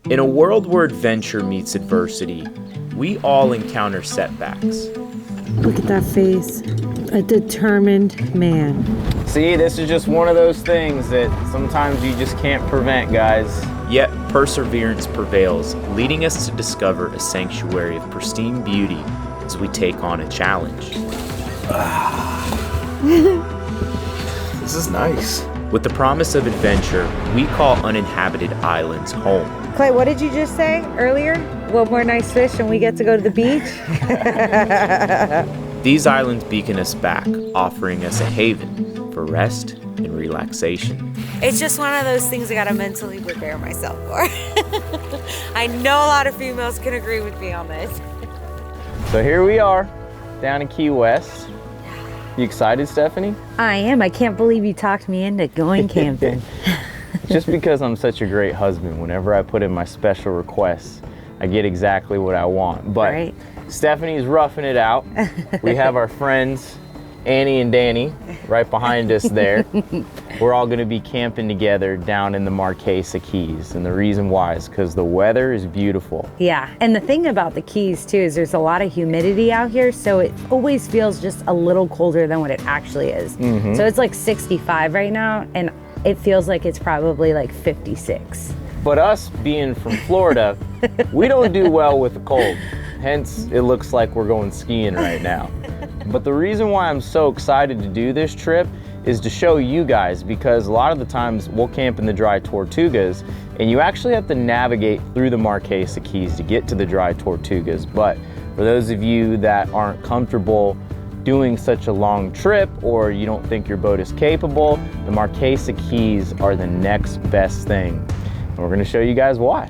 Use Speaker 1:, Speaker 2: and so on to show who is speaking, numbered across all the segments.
Speaker 1: In a world where adventure meets adversity, we all encounter setbacks.
Speaker 2: Look at that face. A determined man.
Speaker 3: See, this is just one of those things that sometimes you just can't prevent, guys.
Speaker 1: Yet perseverance prevails, leading us to discover a sanctuary of pristine beauty as we take on a challenge.
Speaker 4: This is nice.
Speaker 1: With the promise of adventure, we call uninhabited islands home.
Speaker 2: Clay, what did you just say earlier? One more nice fish and we get to go to the beach?
Speaker 1: These islands beacon us back, offering us a haven for rest and relaxation.
Speaker 5: It's just one of those things I gotta mentally prepare myself for. I know a lot of females can agree with me on this.
Speaker 3: So here we are, down in Key West. You excited, Stephanie?
Speaker 2: I am. I can't believe you talked me into going camping.
Speaker 3: Just because I'm such a great husband, whenever I put in my special requests, I get exactly what I want. But
Speaker 2: right.
Speaker 3: Stephanie's roughing it out. We have our friends, Annie and Danny, right behind us there. We're all gonna be camping together down in the Marquesas Keys. And the reason why is because the weather is beautiful.
Speaker 2: Yeah, and the thing about the Keys too is there's a lot of humidity out here, so it always feels just a little colder than what it actually is.
Speaker 3: Mm-hmm.
Speaker 2: So it's like 65 right now, and it feels like it's probably like 56.
Speaker 3: But us being from Florida, we don't do well with the cold. Hence, it looks like we're going skiing right now. But the reason why I'm so excited to do this trip is to show you guys, because a lot of the times we'll camp in the dry Tortugas and you actually have to navigate through the Marquesas Keys to get to the dry Tortugas. But for those of you that aren't comfortable doing such a long trip, or you don't think your boat is capable, the Marquesas Keys are the next best thing. And we're gonna show you guys why.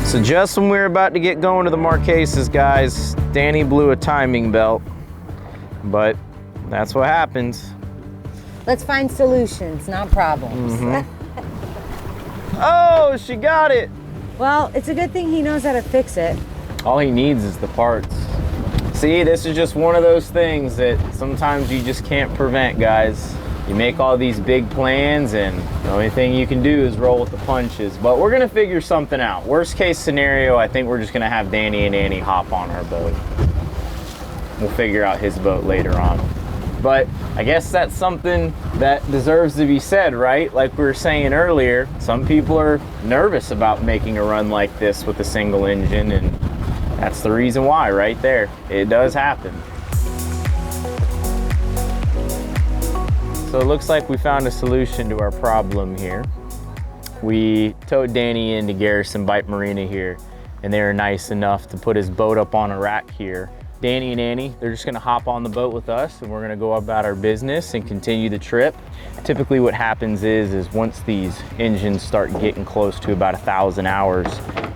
Speaker 3: So just when we were about to get going to the Marquesas, guys, Danny blew a timing belt, but that's what happens.
Speaker 2: Let's find solutions, not problems.
Speaker 3: Mm-hmm. Oh, she got it.
Speaker 2: Well, it's a good thing he knows how to fix it.
Speaker 3: All he needs is the parts. See, this is just one of those things that sometimes you just can't prevent, guys. You make all these big plans and the only thing you can do is roll with the punches. But we're gonna figure something out. Worst case scenario, I think we're just gonna have Danny and Annie hop on our boat. We'll figure out his boat later on. But I guess that's something that deserves to be said, right? Like we were saying earlier, some people are nervous about making a run like this with a single engine, and that's the reason why right there. It does happen. So it looks like we found a solution to our problem here. We towed Danny into Garrison Bight Marina here, and they were nice enough to put his boat up on a rack here. Danny and Annie, they're just gonna hop on the boat with us, and we're gonna go about our business and continue the trip. Typically what happens is once these engines start getting close to about 1,000 hours,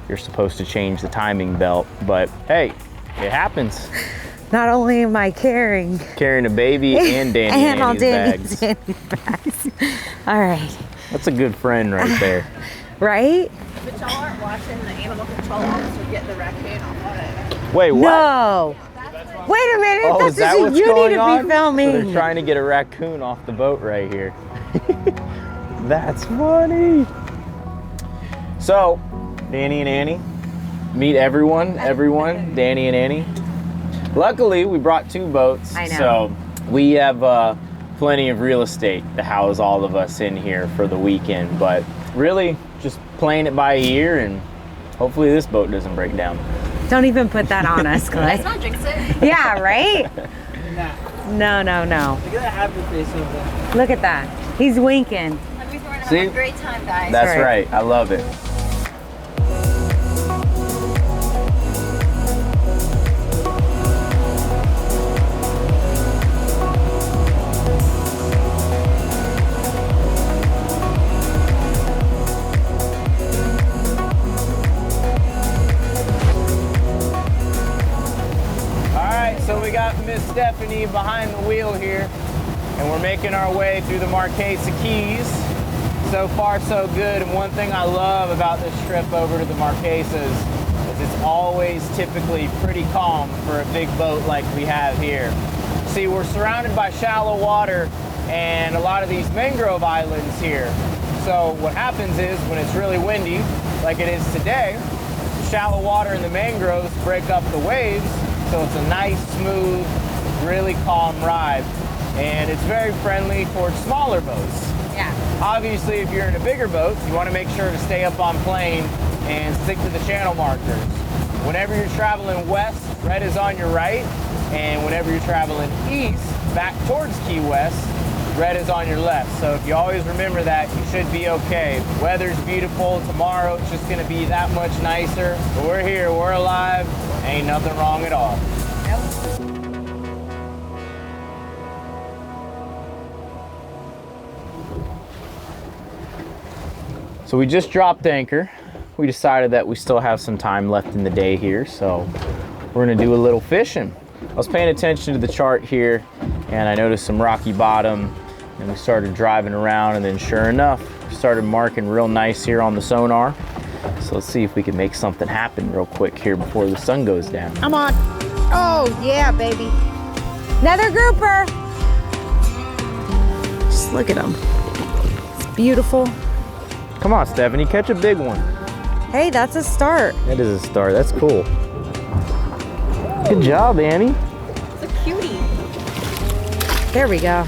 Speaker 3: you're supposed to change the timing belt, but hey, it happens.
Speaker 2: Not only am I carrying
Speaker 3: a baby and Danny and
Speaker 2: all
Speaker 3: Annie's
Speaker 2: Danny's
Speaker 3: bags.
Speaker 2: All right.
Speaker 3: That's a good friend right there.
Speaker 2: Right?
Speaker 6: But y'all aren't watching the animal control officer get the raccoon off on it.
Speaker 3: Wait, what?
Speaker 2: No. Wait a minute.
Speaker 3: Oh, is that what's going
Speaker 2: you
Speaker 3: on?
Speaker 2: need to be filming.
Speaker 3: So they're trying to get a raccoon off the boat right here. That's funny. So, Danny and Annie, meet everyone, Danny and Annie. Luckily, we brought 2 boats.
Speaker 2: I know.
Speaker 3: So we have plenty of real estate to house all of us in here for the weekend, but really just playing it by ear, and hopefully this boat doesn't break down.
Speaker 2: Don't even put that on us, Clay.
Speaker 6: Let's not jinx it.
Speaker 2: Yeah, right? No.
Speaker 7: Look at that happy face over there.
Speaker 2: Look at that. He's winking.
Speaker 6: We're having
Speaker 3: See?
Speaker 6: a great time, guys.
Speaker 3: That's right. I love it. So we got Miss Stephanie behind the wheel here, and we're making our way through the Marquesas Keys. So far, so good. And one thing I love about this trip over to the Marquesas, because it's always typically pretty calm for a big boat like we have here. See, we're surrounded by shallow water and a lot of these mangrove islands here. So what happens is when it's really windy, like it is today, the shallow water in the mangroves break up the waves, so it's a nice, smooth, really calm ride. And it's very friendly towards smaller boats.
Speaker 5: Yeah.
Speaker 3: Obviously, if you're in a bigger boat, you want to make sure to stay up on plane and stick to the channel markers. Whenever you're traveling west, red is on your right, and whenever you're traveling east, back towards Key West, red is on your left. So if you always remember that, you should be okay. Weather's beautiful. Tomorrow it's just going to be that much nicer. But we're here, we're alive, ain't nothing wrong at all. So we just dropped anchor. We decided that we still have some time left in the day here, so we're gonna do a little fishing. I was paying attention to the chart here and I noticed some rocky bottom, and we started driving around, and then sure enough, started marking real nice here on the sonar. So let's see if we can make something happen real quick here before the sun goes down.
Speaker 2: I'm on. Oh, yeah, baby. Another grouper. Just look at him. It's beautiful.
Speaker 3: Come on, Stephanie, catch a big one.
Speaker 2: Hey, that's a start.
Speaker 3: That is a start, that's cool. Good job, Annie.
Speaker 6: It's a cutie.
Speaker 2: There we go.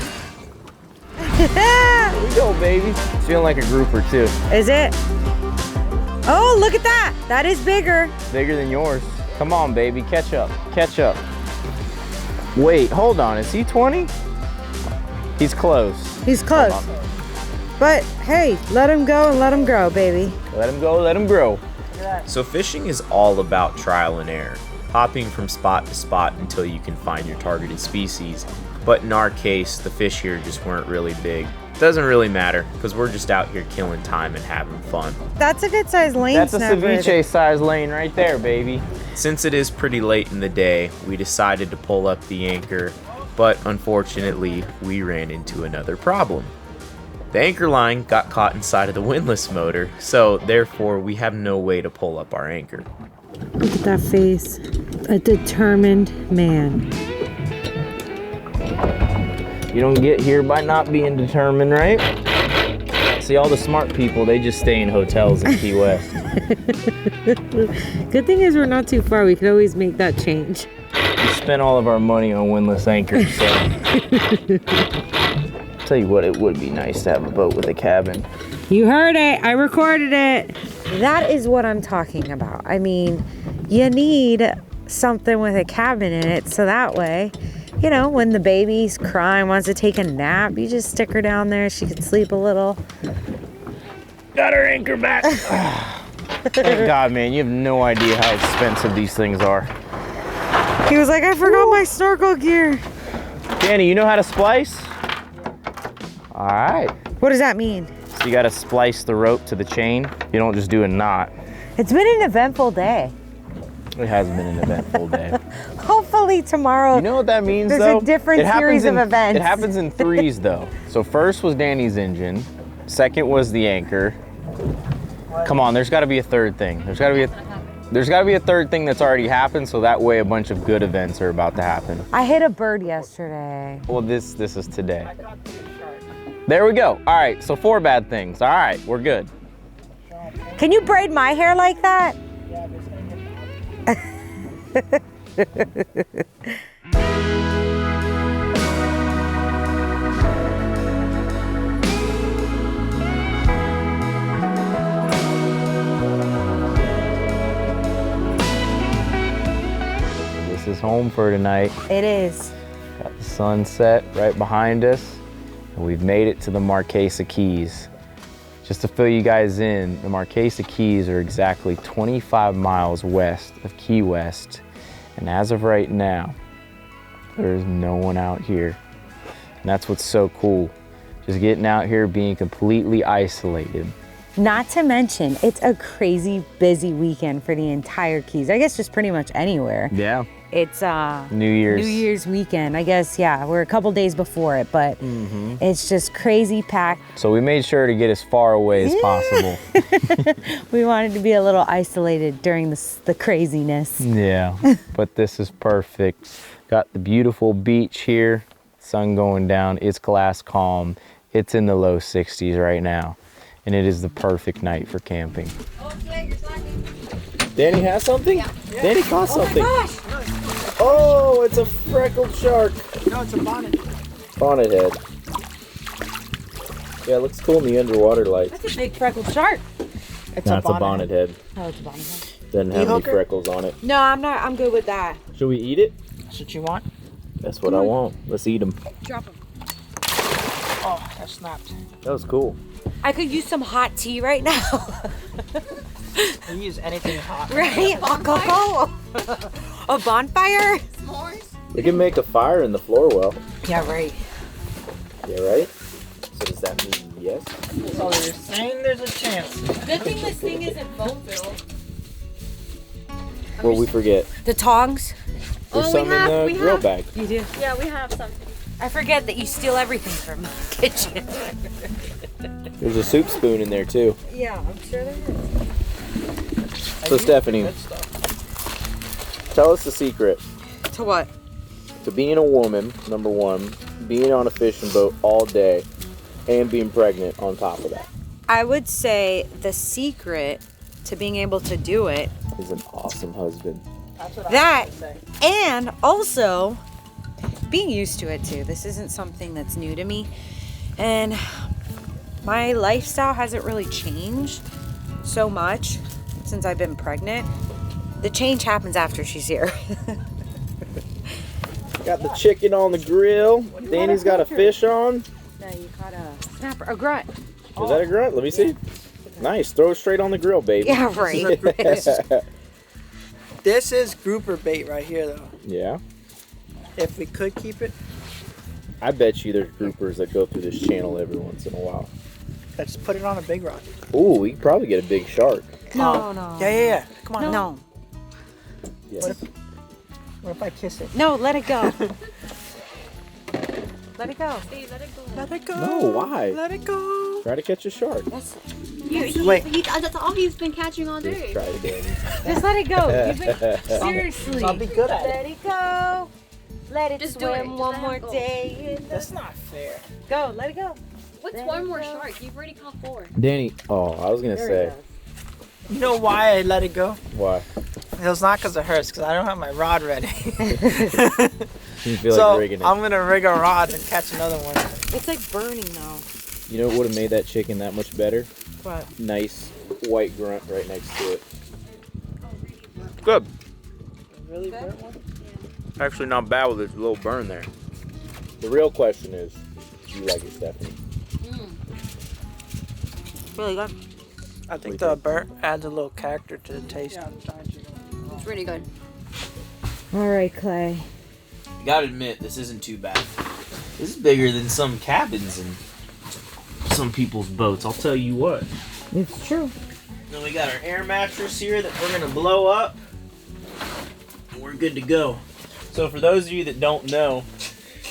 Speaker 3: There we go, baby. It's feeling like a grouper too.
Speaker 2: Is it? Oh, look at that. That is bigger.
Speaker 3: Bigger than yours. Come on, baby, catch up, catch up. Wait, hold on, is he 20? He's close.
Speaker 2: He's close. But hey, let him go and let him grow, baby.
Speaker 3: Let him go, let him grow.
Speaker 1: So fishing is all about trial and error, hopping from spot to spot until you can find your targeted species. But in our case, the fish here just weren't really big. Doesn't really matter, because we're just out here killing time and having fun.
Speaker 2: That's a good sized lane.
Speaker 3: That's a
Speaker 2: snapper.
Speaker 3: ceviche size lane right there, baby.
Speaker 1: Since it is pretty late in the day, we decided to pull up the anchor, but unfortunately, we ran into another problem. The anchor line got caught inside of the windlass motor, so therefore we have no way to pull up our anchor.
Speaker 2: Look at that face. A determined man.
Speaker 3: You don't get here by not being determined, right? See, all the smart people, they just stay in hotels in Key West.
Speaker 2: Good thing is we're not too far. We could always make that change.
Speaker 3: We spent all of our money on windlass anchors, so. Tell you what, it would be nice to have a boat with a cabin.
Speaker 2: You heard it. I recorded it. That is what I'm talking about. I mean, you need something with a cabin in it, so that way, you know, when the baby's crying, wants to take a nap, you just stick her down there. She can sleep a little.
Speaker 3: Got her anchor back. Thank God, man, you have no idea how expensive these things are.
Speaker 2: He was like, I forgot my snorkel gear.
Speaker 3: Danny, you know how to splice? All right.
Speaker 2: What does that mean?
Speaker 3: So you gotta splice the rope to the chain. You don't just do a knot.
Speaker 2: It's been an eventful day.
Speaker 3: It has been an eventful day.
Speaker 2: Hopefully tomorrow.
Speaker 3: You know what that means,
Speaker 2: There's
Speaker 3: though?
Speaker 2: a different series of events.
Speaker 3: It happens in threes, though. So first was Danny's engine. Second was the anchor. Come on, there's got to be a third thing. There's got to be a third thing that's already happened, so that way a bunch of good events are about to happen.
Speaker 2: I hit a bird yesterday.
Speaker 3: Well, this is today. There we go. All right, so 4 bad things. All right, we're good.
Speaker 2: Can you braid my hair like that?
Speaker 3: This is home for tonight.
Speaker 2: It is.
Speaker 3: Got the sunset right behind us, and we've made it to the Marquesas Keys. Just to fill you guys in, the Marquesas Keys are exactly 25 miles west of Key West, and as of right now, there's no one out here. And that's what's so cool. Just getting out here, being completely isolated.
Speaker 2: Not to mention, it's a crazy busy weekend for the entire Keys. I guess just pretty much anywhere.
Speaker 3: Yeah.
Speaker 2: It's
Speaker 3: New
Speaker 2: Year's weekend. I guess, yeah, we're a couple days before it, but it's just crazy packed.
Speaker 3: So we made sure to get as far away as possible.
Speaker 2: We wanted to be a little isolated during the craziness.
Speaker 3: Yeah, but this is perfect. Got the beautiful beach here, sun going down. It's glass calm. It's in the low 60s right now, and it is the perfect night for camping.
Speaker 4: Danny has something?
Speaker 6: Yeah.
Speaker 4: Danny caught something.
Speaker 6: Gosh.
Speaker 4: Oh, it's a freckled shark.
Speaker 7: No, it's a bonnet.
Speaker 4: Bonnet head. Yeah, it looks cool in the underwater light.
Speaker 2: That's a big freckled shark.
Speaker 7: It's
Speaker 4: That's a bonnet head.
Speaker 2: Oh, it's a bonnet head.
Speaker 4: Doesn't have any
Speaker 7: hooker?
Speaker 4: freckles on it.
Speaker 2: No, I'm good with that.
Speaker 4: Should we eat it?
Speaker 7: That's what you want?
Speaker 4: That's what I want. Let's eat them.
Speaker 6: Drop them.
Speaker 7: Oh, that snapped.
Speaker 4: That was cool.
Speaker 2: I could use some hot tea right now.
Speaker 7: You use anything hot.
Speaker 2: Right? Hot cocoa. A bonfire?
Speaker 6: S'mores.
Speaker 4: We can make a fire in the floor well.
Speaker 2: Yeah, right.
Speaker 4: Yeah, right? So does that mean yes?
Speaker 7: So you're saying there's a chance.
Speaker 6: Good thing this thing isn't foam filled.
Speaker 4: Well, we forget.
Speaker 2: The tongs?
Speaker 4: There's
Speaker 6: Oh,
Speaker 4: some in the
Speaker 6: we
Speaker 4: grill
Speaker 6: have.
Speaker 4: bag.
Speaker 2: You do?
Speaker 6: Yeah, we have some.
Speaker 2: I forget that you steal everything from the kitchen.
Speaker 4: There's a soup spoon in there too.
Speaker 2: Yeah, I'm sure there is.
Speaker 4: So Stephanie,
Speaker 7: Good stuff.
Speaker 4: tell us the secret
Speaker 2: To what?
Speaker 4: to being a woman, number one, being on a fishing boat all day, and being pregnant on top of that.
Speaker 2: I would say the secret to being able to do it,
Speaker 4: Is an awesome husband.
Speaker 7: That's what
Speaker 2: That-
Speaker 7: I was gonna say.
Speaker 2: and also being used to it too. This isn't something that's new to me. And my lifestyle hasn't really changed so much since I've been pregnant. The change happens after she's here.
Speaker 4: Got the chicken on the grill. Danny's got a fish on.
Speaker 2: No, you caught a snapper, a grunt.
Speaker 4: Is that a grunt? Let me see. Nice. Throw it straight on the grill, baby.
Speaker 2: Yeah, right.
Speaker 7: This is grouper bait right here, though.
Speaker 4: Yeah.
Speaker 7: If we could keep it,
Speaker 4: I bet you there's groupers that go through this channel every once in a while.
Speaker 7: let's put it on a big rock.
Speaker 4: Ooh, we could probably get a big shark.
Speaker 2: No, no.
Speaker 7: Yeah. Come on.
Speaker 2: No.
Speaker 4: Yeah.
Speaker 7: What if I kiss it?
Speaker 2: No, let it go. Let it go.
Speaker 6: Steve, let it go.
Speaker 7: Let it go.
Speaker 4: No, why?
Speaker 7: Let it go.
Speaker 4: Try to catch a shark.
Speaker 7: Wait.
Speaker 6: That's all he's been catching all
Speaker 4: Just
Speaker 6: day.
Speaker 4: try it, Danny.
Speaker 2: Just let it go. You've been, seriously.
Speaker 7: I'll be good at it.
Speaker 2: Let it go. Let it
Speaker 6: Just do it.
Speaker 2: swim
Speaker 6: Just
Speaker 2: one
Speaker 6: let
Speaker 2: more
Speaker 6: it go.
Speaker 2: day. In the...
Speaker 7: That's not fair.
Speaker 2: Go, let it go.
Speaker 6: What's
Speaker 2: Let
Speaker 6: one
Speaker 2: it
Speaker 6: more
Speaker 2: go.
Speaker 6: shark? You've already caught 4.
Speaker 4: Danny. Oh, I was gonna
Speaker 2: There
Speaker 4: say.
Speaker 2: it goes.
Speaker 7: You know why I let it go?
Speaker 4: Why?
Speaker 7: It was not because it hurts, because I don't have my rod ready.
Speaker 4: You feel
Speaker 7: So
Speaker 4: like rigging it.
Speaker 7: I'm gonna rig a rod and catch another one.
Speaker 2: It's like burning though.
Speaker 4: You know what would have made that chicken that much better?
Speaker 2: What?
Speaker 4: Nice white grunt right next to it. Good.
Speaker 7: Really burnt one?
Speaker 4: Actually, not bad with this little burn there. The real question is, do you like it, Stephanie?
Speaker 2: Really good.
Speaker 7: I think the burnt adds a little character to the taste.
Speaker 6: It's really good.
Speaker 2: All right, Clay.
Speaker 1: You gotta admit, this isn't too bad. This is bigger than some cabins and some people's boats, I'll tell you what.
Speaker 2: It's true.
Speaker 1: Then we got our air mattress here that we're gonna blow up. And we're good to go. So for those of you that don't know,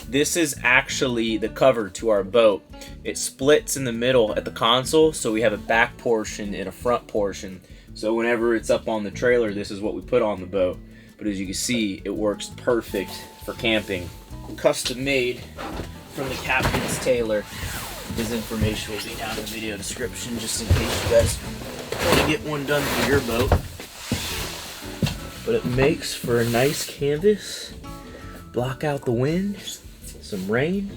Speaker 1: this is actually the cover to our boat. It splits in the middle at the console, so we have a back portion and a front portion. So whenever it's up on the trailer, this is what we put on the boat. But as you can see, it works perfect for camping. Custom made from the captain's Tailor. His information will be down in the video description just in case you guys want to get one done for your boat. But it makes for a nice canvas. Block out the wind, some rain.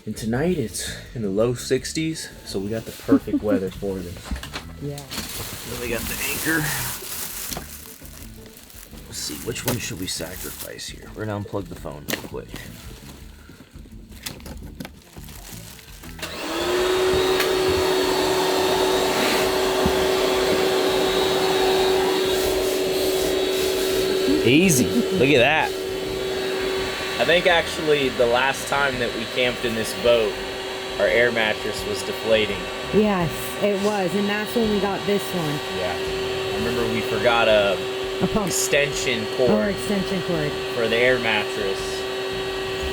Speaker 1: And tonight it's in the low 60s, so we got the perfect weather for this.
Speaker 2: Yeah.
Speaker 1: Then we got the anchor. Let's see, which one should we sacrifice here? We're gonna unplug the phone real quick. Easy. Look at that. I think actually the last time that we camped in this boat, our air mattress was deflating.
Speaker 2: Yes, it was, and that's when we got this one.
Speaker 1: Yeah. I remember we forgot a
Speaker 2: pump.
Speaker 1: extension
Speaker 2: Or
Speaker 1: cord
Speaker 2: extension cord.
Speaker 1: for the air mattress.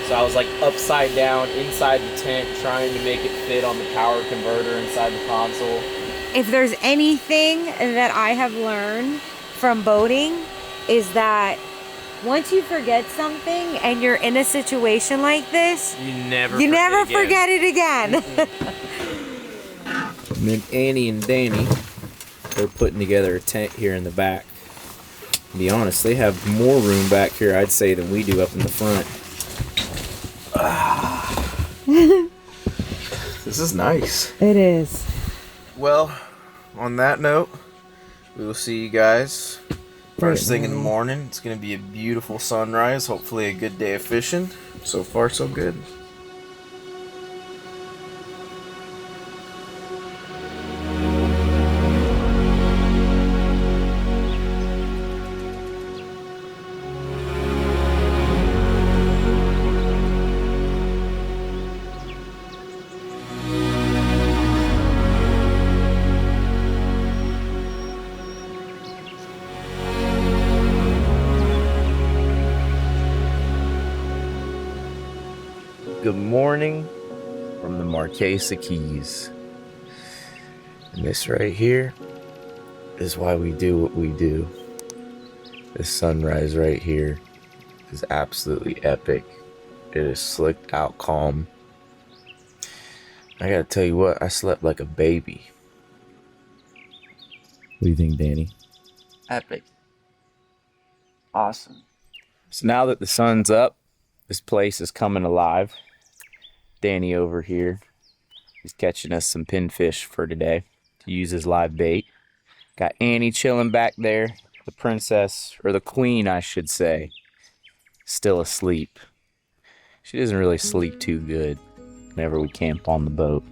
Speaker 1: So I was like upside down inside the tent trying to make it fit on the power converter inside the console.
Speaker 5: If there's anything that I have learned from boating is that once you forget something and you're in a situation like this,
Speaker 1: You never
Speaker 5: forget it again.
Speaker 4: And then Annie and Danny, they're putting together a tent here in the back. To be honest, they have more room back here, I'd say, than we do up in the front. This is nice.
Speaker 2: It is.
Speaker 4: Well, on that note, we will see you guys first thing in the morning. It's going to be a beautiful sunrise. Hopefully a good day of fishing. So far, so good. Good morning from the Marquesas Keys. And this right here is why we do what we do. This sunrise right here is absolutely epic. It is slicked out calm. I gotta tell you what, I slept like a baby. What do you think, Danny?
Speaker 3: Epic. Awesome.
Speaker 1: So now that the sun's up, this place is coming alive. Danny over here, he's catching us some pinfish for today to use as live bait. Got Annie chilling back there, the princess, or the queen I should say, still asleep. She doesn't really sleep too good whenever we camp on the boat.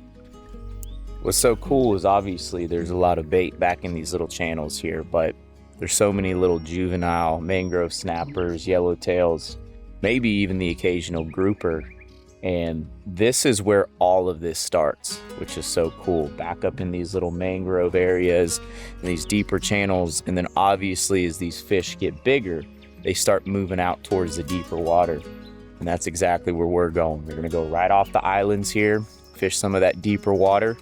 Speaker 1: What's so cool is obviously there's a lot of bait back in these little channels here, but there's so many little juvenile mangrove snappers, yellowtails, maybe even the occasional grouper. And this is where all of this starts, which is so cool. Back up in these little mangrove areas, in these deeper channels, and then obviously as these fish get bigger, they start moving out towards the deeper water. And that's exactly where we're going. We're gonna go right off the islands here, fish some of that deeper water.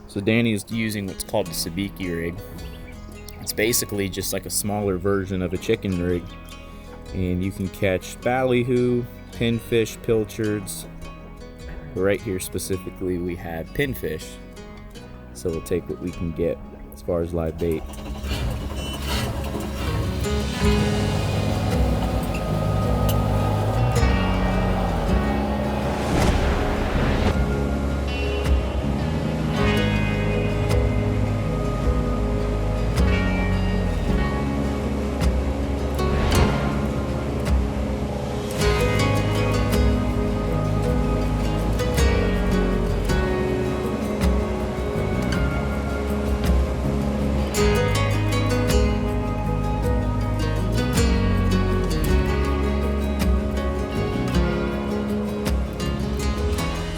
Speaker 1: So Danny is using what's called a sabiki rig. It's basically just like a smaller version of a chicken rig. And you can catch ballyhoo, pinfish, pilchards. But right here specifically we had pinfish. So we'll take what we can get as far as live bait.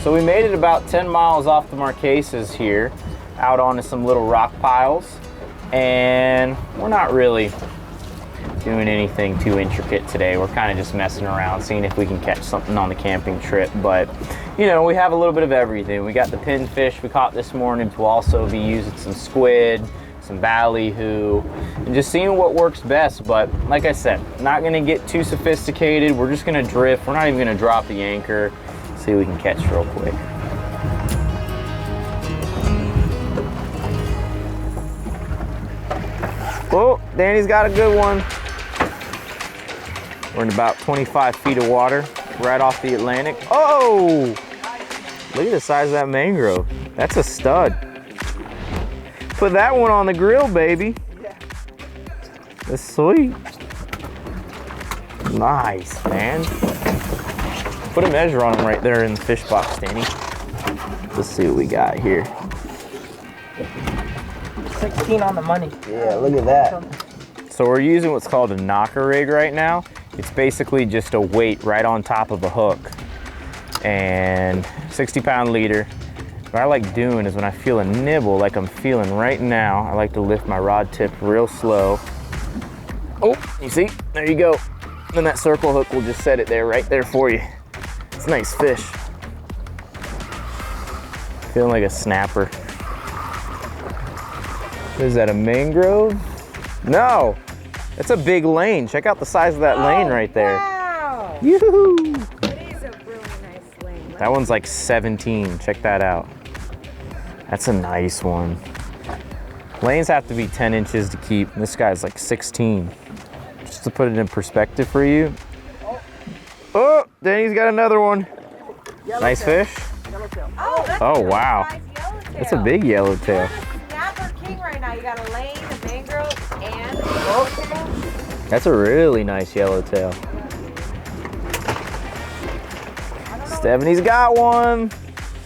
Speaker 1: So we made it about 10 miles off the Marquesas here, out onto some little rock piles, and we're not really doing anything too intricate today. We're kind of just messing around, seeing if we can catch something on the camping trip, but you know, we have a little bit of everything. We got the pinfish we caught this morning. We'll also be using some squid, some ballyhoo, and just seeing what works best. But like I said, not gonna get too sophisticated. We're just gonna drift. We're not even gonna drop the anchor. See what we can catch real quick. Oh, Danny's got a good one. We're in about 25 feet of water, right off the Atlantic. Oh! Look at the size of that mangrove. That's a stud. Put that one on the grill, baby. That's sweet. Nice, man. Put a measure on them right there in the fish box, Danny. Let's see what we got here.
Speaker 7: 16 on the money.
Speaker 3: Yeah, look at that.
Speaker 1: So we're using what's called a knocker rig right now. It's basically just a weight right on top of a hook. And 60-pound leader
Speaker 3: What I like doing is when I feel a nibble like I'm feeling right now, I like to lift my rod tip real slow. Oh, you see? There you go. Then that circle hook will just set it there, right there for you. It's a nice fish. Feeling like a snapper. Is that a mangrove? No, it's a big lane. Check out the size of that lane right there.
Speaker 2: Wow.
Speaker 3: Yoo-hoo!
Speaker 2: It is a really nice lane.
Speaker 3: That one's like 17, check that out. That's a nice one. Lanes have to be 10 inches to keep. This guy's like 16. Just to put it in perspective for you. Oh, Danny's got another one. Nice fish.
Speaker 2: Oh, that's
Speaker 3: Oh,
Speaker 2: a really
Speaker 3: wow.
Speaker 2: nice yellowtail.
Speaker 3: That's a big yellowtail.
Speaker 2: You're the snapper king right now. You got a lane, a mangrove, and a yellowtail.
Speaker 3: That's a really nice yellowtail. Stephanie's got one.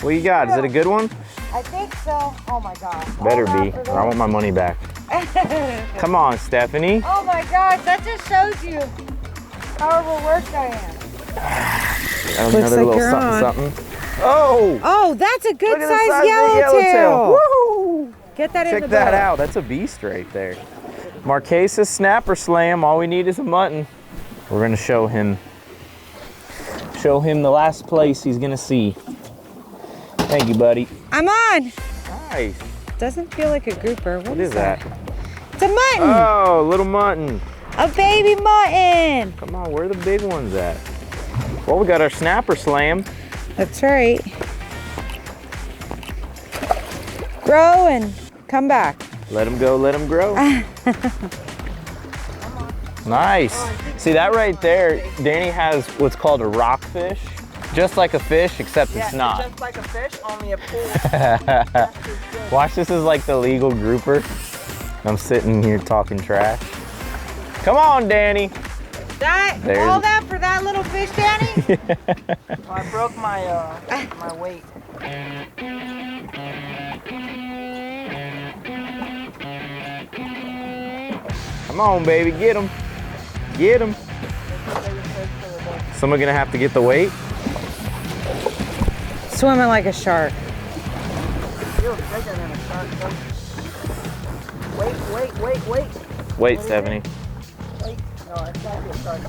Speaker 3: What you got? Is it a good one?
Speaker 2: I think so. Oh my God.
Speaker 3: Better be, or I want my money back. Come on, Stephanie.
Speaker 2: Oh my gosh, that just shows you how overworked I am.
Speaker 3: Another
Speaker 2: like
Speaker 3: little
Speaker 2: you're on.
Speaker 3: something, something. Oh!
Speaker 2: Oh, that's a good
Speaker 3: Look at the
Speaker 2: size
Speaker 3: size of the
Speaker 2: yellowtail.
Speaker 3: Woo!
Speaker 2: Get that in the
Speaker 3: Check that
Speaker 2: boat.
Speaker 3: out. That's a beast right there. Marquesas snapper slam. All we need is a mutton. We're gonna show him the last place he's gonna see. Thank you, buddy.
Speaker 2: I'm on.
Speaker 3: Nice.
Speaker 2: Doesn't feel like a grouper.
Speaker 3: What is that?
Speaker 2: It's a mutton.
Speaker 3: Oh, little mutton.
Speaker 2: A baby mutton.
Speaker 3: Come on, where are the big ones at? Well, we got our snapper slam.
Speaker 2: That's right. Grow and come back.
Speaker 3: Let them go, let them grow. Nice. See that right there, Danny has what's called a rockfish. Just like a fish, except it's not.
Speaker 7: Just like a fish, only a pool.
Speaker 3: Watch, this is like the legal grouper. I'm sitting here talking trash. Come on, Danny.
Speaker 2: That all that for that little fish, Danny?
Speaker 7: I broke my my weight.
Speaker 3: Come on, baby, get him. Get him. Someone gonna have to get the weight?
Speaker 2: Swimming like a shark.
Speaker 7: Feels bigger than a shark, though. Wait.
Speaker 3: Wait, Stephanie.
Speaker 7: Wait. No, it's gotta be a shark.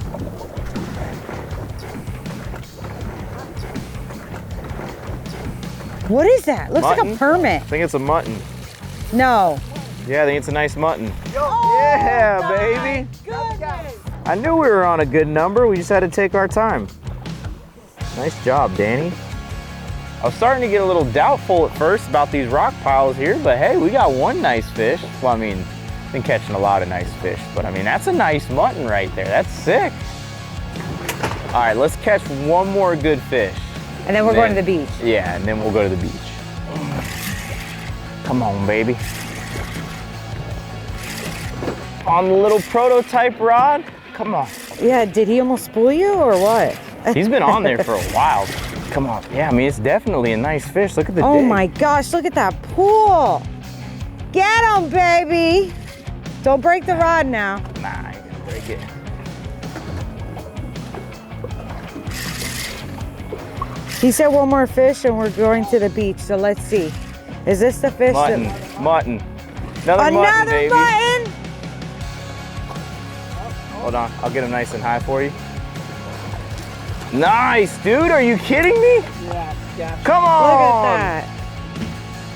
Speaker 2: What is that? Looks like
Speaker 3: Mutton?
Speaker 2: a permit.
Speaker 3: I think it's a mutton.
Speaker 2: No.
Speaker 3: Yeah, I think it's a nice mutton. Yeah, baby.
Speaker 2: Goodness.
Speaker 3: I knew we were on a good number. We just had to take our time. Nice job, Danny. I was starting to get a little doubtful at first about these rock piles here, but hey, we got one nice fish. Well, I mean, been catching a lot of nice fish, but I mean, that's a nice mutton right there. That's sick. All right, let's catch one more good fish.
Speaker 2: And then we're going to the beach.
Speaker 3: Yeah, and then we'll go to the beach. Come on, baby. On the little prototype rod. Come on.
Speaker 2: Yeah, did he almost spool you or what?
Speaker 3: He's been on there for a while. Come on. Yeah, I mean, it's definitely a nice fish. Look at the
Speaker 2: Oh
Speaker 3: dig.
Speaker 2: my gosh, look at that pool. Get him, baby. Don't break the rod now.
Speaker 3: Nah, I can break it.
Speaker 2: He said one more fish and we're going to the beach, so let's see. Is this the fish?
Speaker 3: Mutton, mutton. Another mutton,
Speaker 2: Another
Speaker 3: baby.
Speaker 2: mutton?
Speaker 3: Hold on, I'll get him nice and high for you. Nice, dude, are you kidding me?
Speaker 7: Yeah.
Speaker 3: Come on.
Speaker 2: Look at that.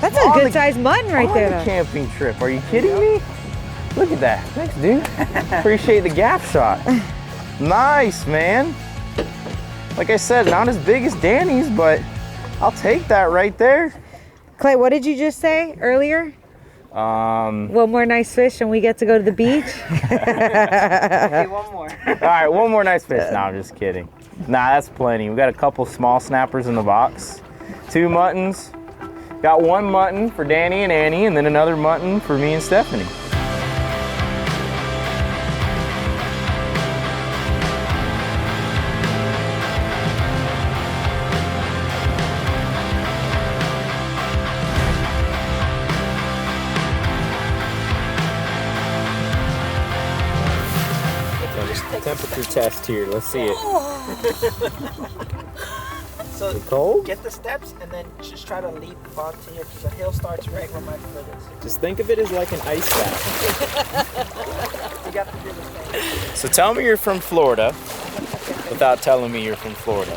Speaker 2: That's a
Speaker 3: On
Speaker 2: good
Speaker 3: the-
Speaker 2: sized mutton right
Speaker 3: On
Speaker 2: there,
Speaker 3: the
Speaker 2: though.
Speaker 3: camping trip, are you kidding me? Look at that, thanks, dude. Appreciate the gap shot. Nice, man. Like I said, not as big as Danny's, but I'll take that right there.
Speaker 2: Clay, what did you just say earlier? One more nice fish and we get to go to the beach?
Speaker 7: Okay, one more.
Speaker 3: All right, one more nice fish. No, I'm just kidding. Nah, that's plenty. We got a couple small snappers in the box. 2 muttons. Got 1 mutton for Danny and Annie, and then another mutton for me and Stephanie. Temperature test here. Let's see it.
Speaker 7: So
Speaker 1: cold?
Speaker 7: get the steps and then just try to leap onto here because the hill starts right where my foot is.
Speaker 1: Just think of it as like an ice bath.
Speaker 7: You got to do this thing.
Speaker 1: So tell me you're from Florida without telling me you're from Florida.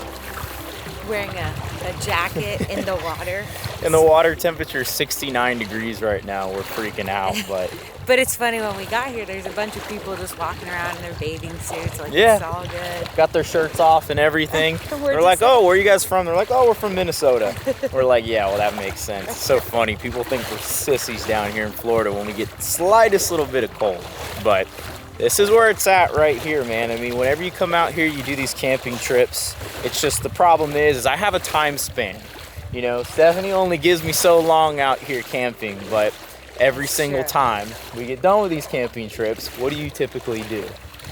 Speaker 5: Wearing a jacket in the water.
Speaker 1: And the water temperature is 69 degrees right now. We're freaking out, but
Speaker 5: But it's funny, when we got here, there's a bunch of people just walking around in their bathing suits. Like,
Speaker 1: Yeah.
Speaker 5: it's all good.
Speaker 1: got their shirts off and everything.
Speaker 5: We're
Speaker 1: They're like,
Speaker 5: just-
Speaker 1: oh, where are you guys from? They're like, oh, we're from Minnesota. We're like, yeah, well, that makes sense. It's so funny. People think we're sissies down here in Florida when we get the slightest little bit of cold. But this is where it's at right here, man. I mean, whenever you come out here, you do these camping trips. It's just the problem is I have a time span. You know, Stephanie only gives me so long out here camping, but every single
Speaker 5: Sure.
Speaker 1: time we get done with these camping trips, what do you typically do?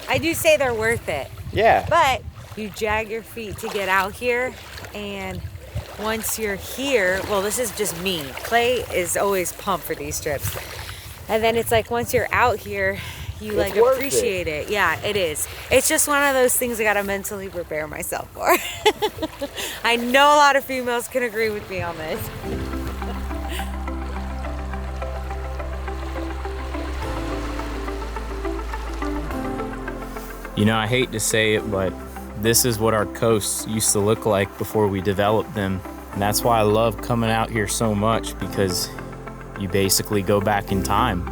Speaker 5: I do say they're worth it.
Speaker 1: Yeah.
Speaker 5: But you jag your feet to get out here, and once you're here, well, this is just me. Clay is always pumped for these trips. And then it's like once you're out here, you like
Speaker 1: worth
Speaker 5: appreciate it. Yeah, it is. It's just one of those things I gotta mentally prepare myself for. I know a lot of females can agree with me on this.
Speaker 1: You know, I hate to say it, but this is what our coasts used to look like before we developed them. And that's why I love coming out here so much, because you basically go back in time.